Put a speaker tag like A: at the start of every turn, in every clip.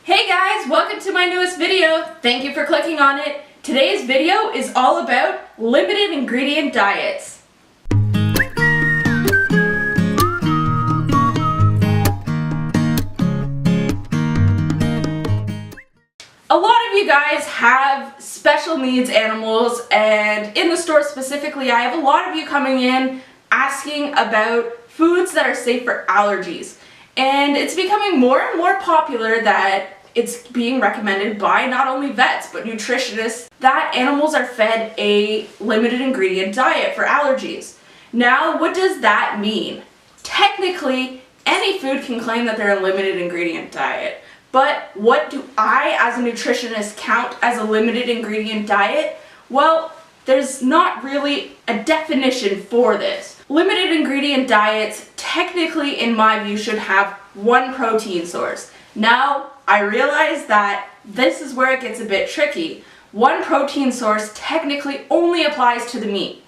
A: Hey guys, welcome to my newest video. Thank you for clicking on it. Today's video is all about limited ingredient diets. A lot of you guys have special needs animals, and in the store specifically, I have a lot of you coming in asking about foods that are safe for allergies. And it's becoming more and more popular that it's being recommended by not only vets but nutritionists that animals are fed a limited ingredient diet for allergies. Now, what does that mean? Technically, any food can claim that they're a limited ingredient diet, but what do I as a nutritionist count as a limited ingredient diet? Well, there's not really a definition for this. Limited ingredient diets, technically in my view, should have one protein source. Now, I realize that this is where it gets a bit tricky. One protein source technically only applies to the meat.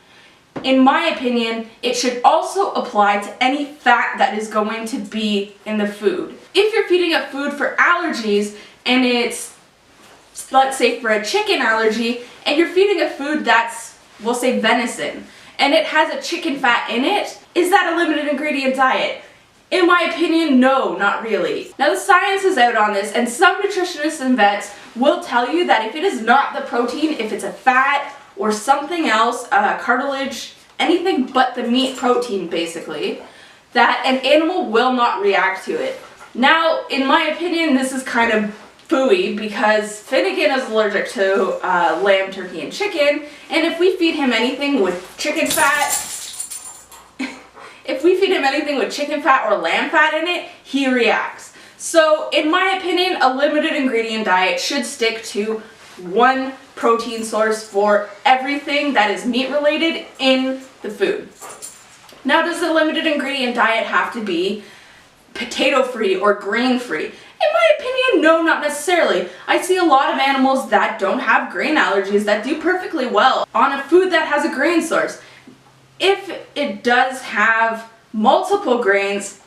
A: In my opinion, it should also apply to any fat that is going to be in the food. If you're feeding a food for allergies and it's, let's say for a chicken allergy, and you're feeding a food that's, we'll say venison, and it has a chicken fat in it, is that a limited ingredient diet? In my opinion, no, not really. Now the science is out on this, and some nutritionists and vets will tell you that if it is not the protein, if it's a fat or something else, cartilage, anything but the meat protein basically, that an animal will not react to it. Now, in my opinion, this is kind of phooey because Finnegan is allergic to lamb, turkey, and chicken, and if we feed him anything with chicken fat, or lamb fat in it, he reacts. So, in my opinion, a limited ingredient diet should stick to one protein source for everything that is meat related in the food. Now, does the limited ingredient diet have to be potato free or grain free? In my opinion, no, not necessarily. I see a lot of animals that don't have grain allergies that do perfectly well on a food that has a grain source. If it does have multiple grains,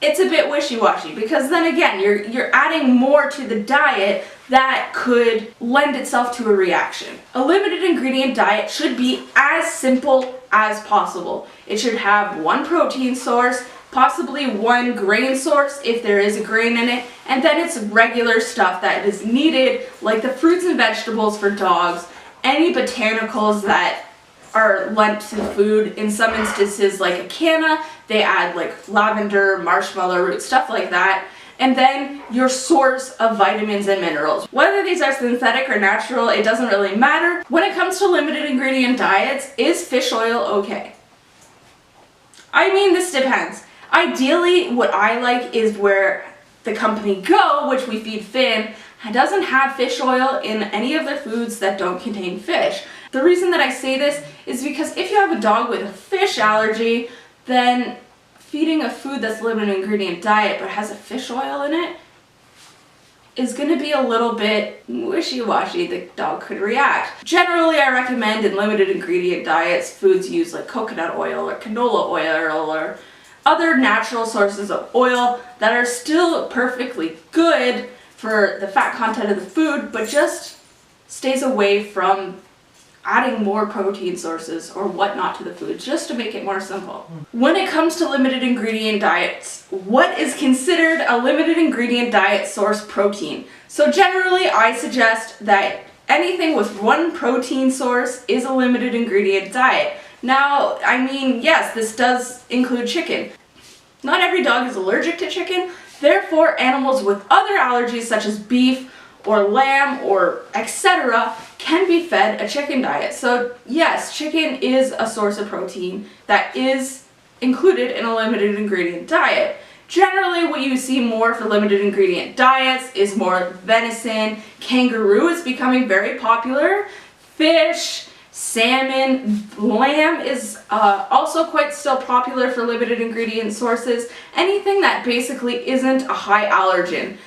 A: it's a bit wishy-washy because then again, you're adding more to the diet that could lend itself to a reaction. A limited ingredient diet should be as simple as possible. It should have one protein source, possibly one grain source if there is a grain in it, and then it's regular stuff that is needed, like the fruits and vegetables for dogs, any botanicals that are lent to food. In some instances, like a canna, they add like lavender, marshmallow root, stuff like that. And then your source of vitamins and minerals. Whether these are synthetic or natural, it doesn't really matter. When it comes to limited ingredient diets, is fish oil okay? I mean, this depends. Ideally, what I like is where the company Go, which we feed Finn, doesn't have fish oil in any of their foods that don't contain fish. The reason that I say this is because if you have a dog with a fish allergy, then feeding a food that's limited ingredient diet but has a fish oil in it is going to be a little bit wishy-washy. The dog could react. Generally, I recommend in limited ingredient diets foods use like coconut oil or canola oil or other natural sources of oil that are still perfectly good for the fat content of the food, but just stays away from adding more protein sources or whatnot to the food, just to make it more simple. When it comes to limited ingredient diets, what is considered a limited ingredient diet source protein? So generally, I suggest that anything with one protein source is a limited ingredient diet. Now, I mean, yes, this does include chicken. Not every dog is allergic to chicken, therefore animals with other allergies such as beef or lamb or etc. can be fed a chicken diet. So yes, chicken is a source of protein that is included in a limited ingredient diet. Generally, what you see more for limited ingredient diets is more venison. Kangaroo is becoming very popular. Fish, salmon, lamb is also quite still popular for limited ingredient sources. Anything that basically isn't a high allergen.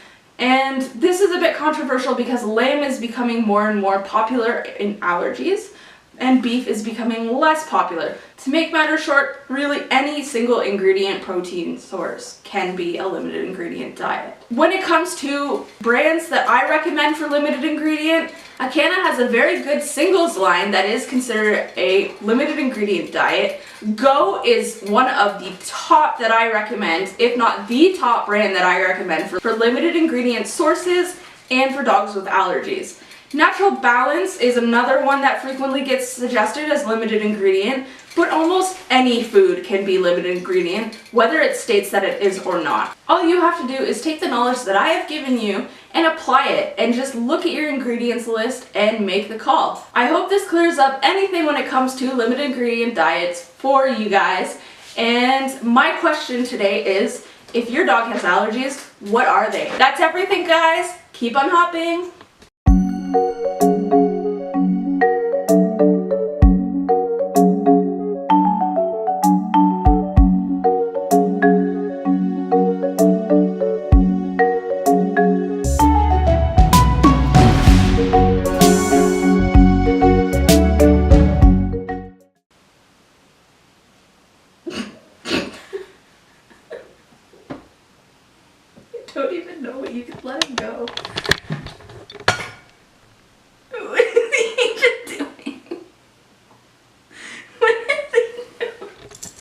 A: And this is a bit controversial because lamb is becoming more and more popular in allergies, and beef is becoming less popular. To make matters short, really any single ingredient protein source can be a limited ingredient diet. When it comes to brands that I recommend for limited ingredient, Acana has a very good singles line that is considered a limited ingredient diet. Go is one of the top that I recommend, if not the top brand that I recommend for limited ingredient sources and for dogs with allergies. Natural Balance is another one that frequently gets suggested as limited ingredient, but almost any food can be limited ingredient, whether it states that it is or not. All you have to do is take the knowledge that I have given you and apply it, and just look at your ingredients list and make the call. I hope this clears up anything when it comes to limited ingredient diets for you guys. And my question today is, if your dog has allergies, what are they? That's everything, guys. Keep on hopping. I don't even know what you could let him go.